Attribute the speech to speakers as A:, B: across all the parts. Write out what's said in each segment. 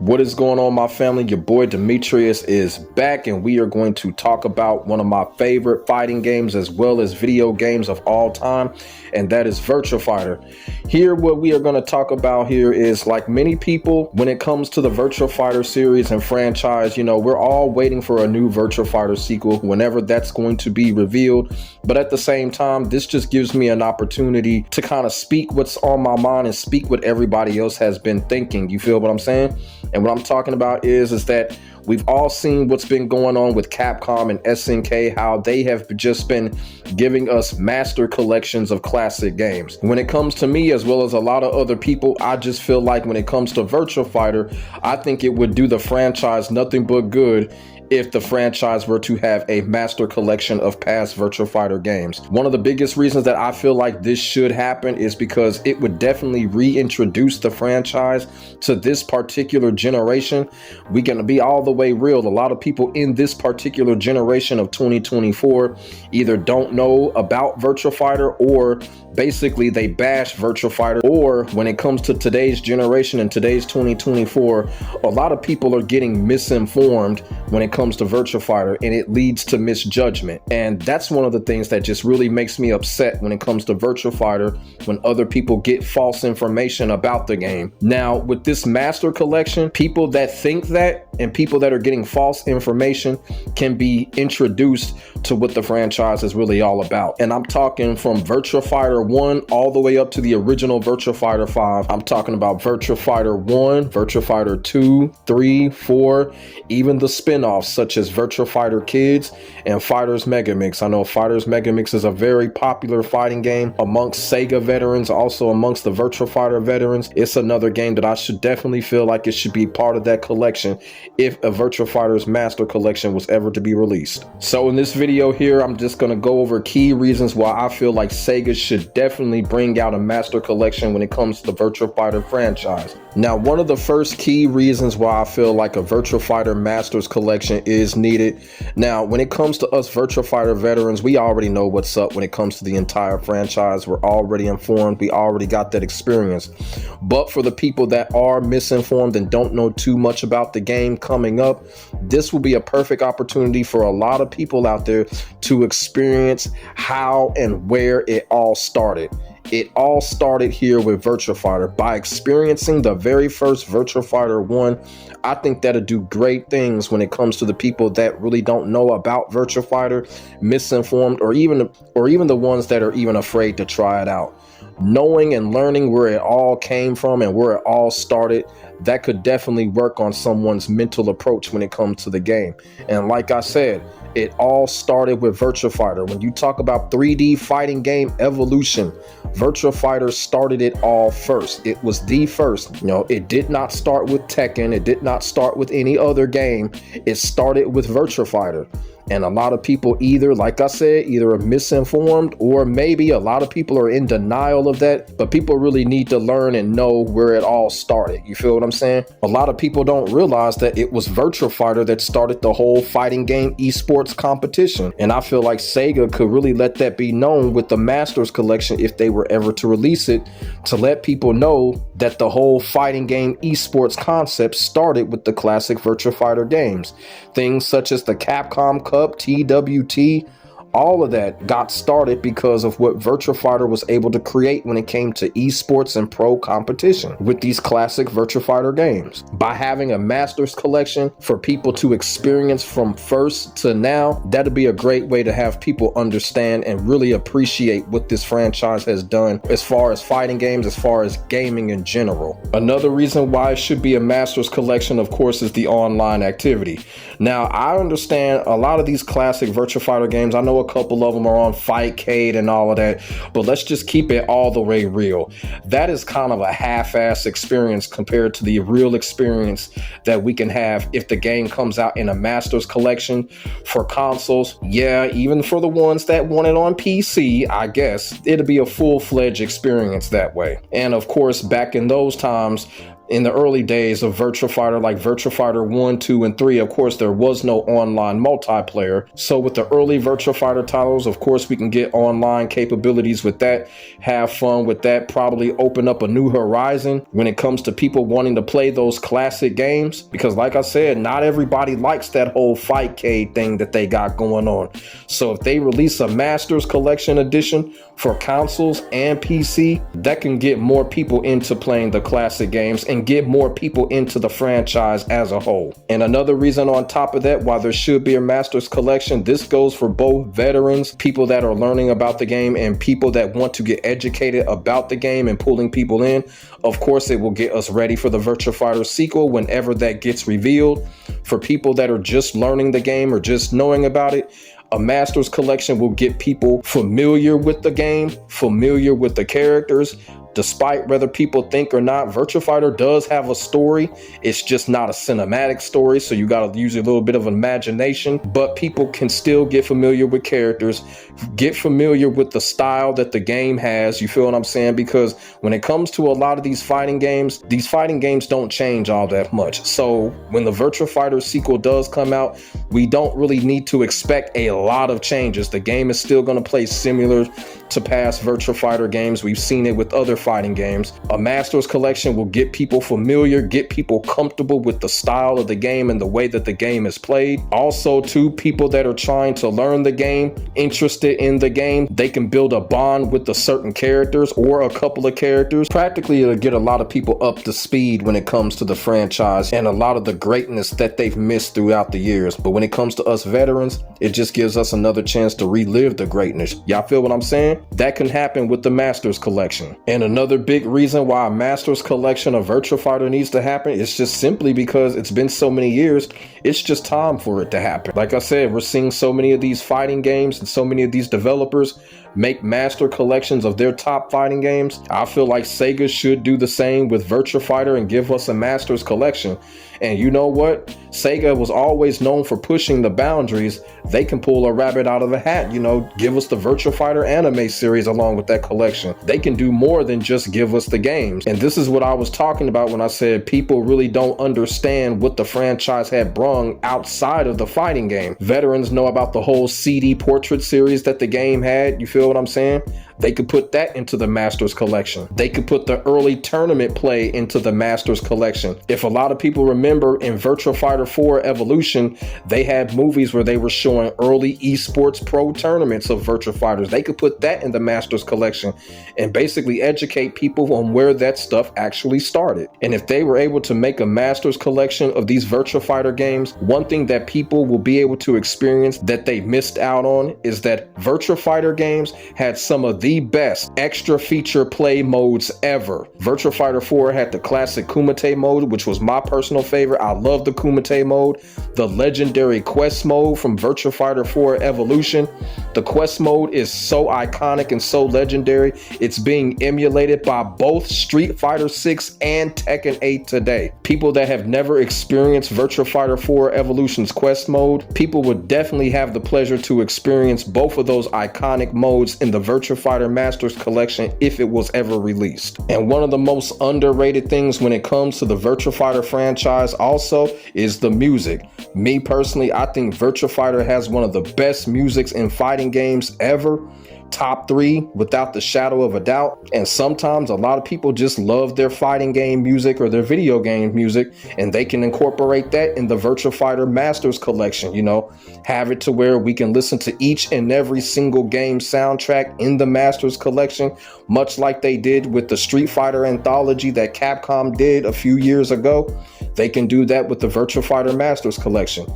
A: What is going on, my family? Your boy Demetrius is back, and we are going to talk about one of my favorite fighting games as well as video games of all time, and that is Virtua Fighter. Here, what we are going to talk about here is, like many people, when it comes to the Virtua Fighter series and franchise, you know, we're all waiting for a new Virtua Fighter sequel whenever that's going to be revealed. But at the same time, this just gives me an opportunity to kind of speak what's on my mind and speak what everybody else has been thinking. You feel what I'm saying? And what I'm talking about is that we've all seen what's been going on with Capcom and SNK, how they have just been giving us master collections of classic games. When it comes to me, as well as a lot of other people, I just feel like when it comes to Virtua Fighter, I think it would do the franchise nothing but good if the franchise were to have a master collection of past Virtua Fighter games. One of the biggest reasons that I feel like this should happen is because it would definitely reintroduce the franchise to this particular generation. We can be all the way real. A lot of people in this particular generation of 2024 either don't know about Virtua Fighter, or basically they bash Virtua Fighter, or when it comes to today's generation and today's 2024, a lot of people are getting misinformed when it comes to Virtua Fighter, and it leads to misjudgment. And that's one of the things that just really makes me upset when it comes to Virtua Fighter, when other people get false information about the game. Now, with this master collection, people that think that and people that are getting false information can be introduced to what the franchise is really all about. And I'm talking from Virtua Fighter 1 all the way up to the original Virtua Fighter 5. I'm talking about Virtua Fighter 1, Virtua Fighter 2, 3, 4, even the spin-offs such as Virtua Fighter Kids and Fighters Megamix. I know Fighters Megamix is a very popular fighting game amongst SEGA veterans, also amongst the Virtua Fighter veterans. It's another game that I should definitely feel like it should be part of that collection if a Virtua Fighter's Master Collection was ever to be released. So in this video here, I'm just going to go over key reasons why I feel like SEGA should definitely bring out a Master Collection when it comes to the Virtua Fighter franchise. Now, one of the first key reasons why I feel like a Virtua Fighter Masters Collection is needed. Now, when it comes to us Virtua Fighter veterans, we already know what's up when it comes to the entire franchise. We're already informed. We already got that experience. But for the people that are misinformed and don't know too much about the game coming up, this will be a perfect opportunity for a lot of people out there to experience how and where it all started. It all started here with Virtua Fighter. By experiencing the very first Virtua Fighter 1, I think that'll do great things when it comes to the people that really don't know about Virtua Fighter, misinformed, or even the ones that are even afraid to try it out. Knowing and learning where it all came from and where it all started, that could definitely work on someone's mental approach when it comes to the game. And like I said, it all started with Virtua Fighter. When you talk about 3D fighting game evolution, Virtua Fighter started it all first. It was the first. You know, it did not start with Tekken. It did not start with any other game. It started with Virtua Fighter. And a lot of people either, like I said, either are misinformed, or maybe a lot of people are in denial of that. But people really need to learn and know where it all started. You feel what I'm saying? A lot of people don't realize that it was Virtua Fighter that started the whole fighting game esports competition. And I feel like SEGA could really let that be known with the Masters Collection if they were ever to release it, to let people know that the whole fighting game esports concept started with the classic Virtua Fighter games. Things such as the Capcom Cup, TWT, all of that got started because of what Virtua Fighter was able to create when it came to esports and pro competition with these classic Virtua Fighter games. By having a Masters Collection for people to experience from first to now, that'll be a great way to have people understand and really appreciate what this franchise has done as far as fighting games, as far as gaming in general. Another reason why it should be a Masters Collection, of course, is the online activity. Now, I understand a lot of these classic Virtua Fighter games, I know a couple of them are on Fightcade and all of that, but let's just keep it all the way real. That is kind of a half-ass experience compared to the real experience that we can have if the game comes out in a Masters Collection for consoles. Yeah, even for the ones that want it on PC, I guess it'll be a full-fledged experience that way. And of course, back in those times, in the early days of Virtua Fighter, like Virtua Fighter 1, 2, and 3, of course, there was no online multiplayer. So with the early Virtua Fighter titles, of course, we can get online capabilities with that, have fun with that, probably open up a new horizon when it comes to people wanting to play those classic games. Because like I said, not everybody likes that whole Fightcade thing that they got going on. So if they release a Masters Collection Edition for consoles and PC, that can get more people into playing the classic games and get more people into the franchise as a whole. And another reason on top of that, why there should be a Masters Collection, this goes for both veterans, people that are learning about the game, and people that want to get educated about the game and pulling people in. Of course, it will get us ready for the Virtua Fighter sequel whenever that gets revealed. For people that are just learning the game or just knowing about it, a Masters Collection will get people familiar with the game, familiar with the characters. Despite whether people think or not, Virtua Fighter does have a story. It's just not a cinematic story, so you got to use a little bit of imagination, but people can still get familiar with characters, get familiar with the style that the game has. You feel what I'm saying? Because when it comes to a lot of these fighting games don't change all that much. So when the Virtua Fighter sequel does come out, we don't really need to expect a lot of changes. The game is still going to play similar to past Virtua Fighter games. We've seen it with other fighting games. A Masters Collection will get people familiar, get people comfortable with the style of the game and the way that the game is played. Also, too, people that are trying to learn the game, interested in the game, they can build a bond with the certain characters or a couple of characters. Practically, it'll get a lot of people up to speed when it comes to the franchise and a lot of the greatness that they've missed throughout the years. But when it comes to us veterans, it just gives us another chance to relive the greatness. Y'all feel what I'm saying? That can happen with the Masters Collection. And another big reason why a Masters Collection of Virtua Fighter needs to happen is just simply because it's been so many years. It's just time for it to happen. Like I said, we're seeing so many of these fighting games and so many of these developers make master collections of their top fighting games. I feel like SEGA should do the same with Virtua Fighter and give us a Masters Collection. And you know what? SEGA was always known for pushing the boundaries. They can pull a rabbit out of a hat, you know, give us the Virtua Fighter anime series along with that collection. They can do more than just give us the games. And this is what I was talking about when I said people really don't understand what the franchise had brung outside of the fighting game. Veterans know about the whole CD portrait series that the game had. You feel what I'm saying? They could put that into the Masters Collection. They could put the early tournament play into the Masters Collection. If a lot of people remember in Virtua Fighter 4 Evolution, they had movies where they were showing early esports pro tournaments of Virtua Fighters. They could put that in the Masters Collection and basically educate people on where that stuff actually started. And if they were able to make a Masters Collection of these Virtua Fighter games, one thing that people will be able to experience that they missed out on is that Virtua Fighter games had some of the best extra feature play modes ever. Virtua Fighter 4 had the classic Kumite mode, which was my personal favorite. I love the Kumite mode. The legendary quest mode from Virtua Fighter 4 Evolution. The quest mode is so iconic and so legendary. It's being emulated by both Street Fighter 6 and Tekken 8 today. People that have never experienced Virtua Fighter 4 Evolution's quest mode, people would definitely have the pleasure to experience both of those iconic modes in the Virtua Fighter Masters Collection if it was ever released. And one of the most underrated things when it comes to the Virtua Fighter franchise also is the music. Me personally, I think Virtua Fighter has one of the best musics in fighting games ever. Top 3 without the shadow of a doubt. And sometimes a lot of people just love their fighting game music or their video game music, and they can incorporate that in the Virtua Fighter Masters Collection, you know, have it to where we can listen to each and every single game soundtrack in the Masters Collection, much like they did with the Street Fighter anthology that Capcom did a few years ago. They can do that with the Virtua Fighter Masters Collection.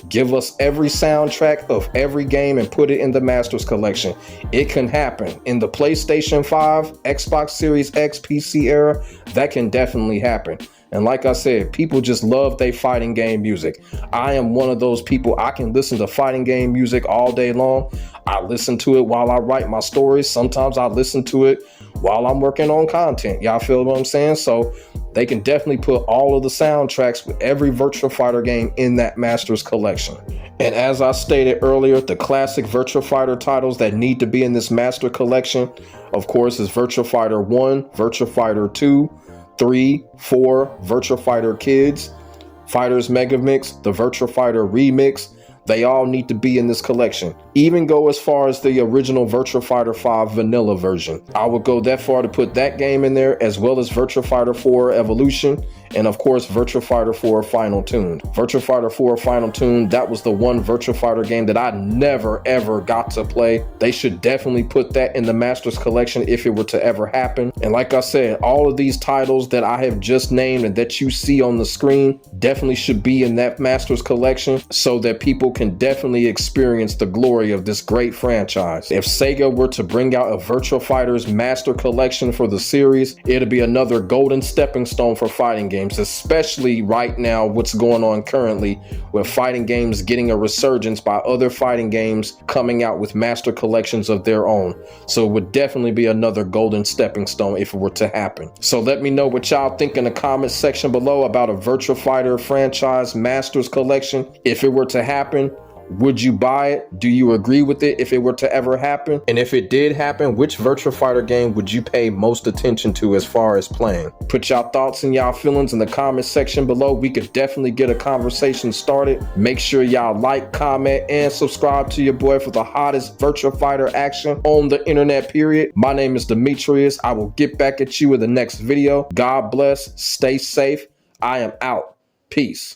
A: Give us every soundtrack of every game and put it in the Masters Collection. It can happen. In the PlayStation 5, Xbox Series X, PC era, that can definitely happen. And like I said, people just love their fighting game music. I am one of those people. I can listen to fighting game music all day long. I listen to it while I write my stories. Sometimes I listen to it while I'm working on content. Y'all feel what I'm saying? So they can definitely put all of the soundtracks with every Virtua Fighter game in that Masters Collection. And as I stated earlier, the classic Virtua Fighter titles that need to be in this Master Collection, of course, is Virtua Fighter 1, Virtua Fighter 2, 3, 4, Virtua Fighter Kids, Fighters Megamix, the Virtua Fighter Remix. They all need to be in this collection. Even go as far as the original Virtua Fighter 5 vanilla version. I would go that far to put that game in there, as well as Virtua Fighter 4 Evolution, and of course Virtua Fighter 4 Final Tuned. Virtua Fighter 4 Final Tuned, that was the one Virtua Fighter game that I never ever got to play. They should definitely put that in the Masters collection if it were to ever happen. And like I said, all of these titles that I have just named and that you see on the screen definitely should be in that Masters collection, so that people can definitely experience the glory of this great franchise. If Sega were to bring out a Virtua Fighters Master collection for the series, it'd be another golden stepping stone for fighting games, especially right now what's going on currently with fighting games getting a resurgence by other fighting games coming out with master collections of their own. So it would definitely be another golden stepping stone if it were to happen. So let me know what y'all think in the comments section below about a Virtua Fighter franchise Masters collection. If it were to happen, would you buy it? Do you agree with it if it were to ever happen? And if it did happen, which Virtua Fighter game would you pay most attention to as far as playing? Put y'all thoughts and y'all feelings in the comment section below. We could definitely get a conversation started. Make sure y'all like, comment, and subscribe to your boy for the hottest Virtua Fighter action on the internet, period. My name is Demetrius. I will get back at you in the next video. God bless. Stay safe. I am out. Peace.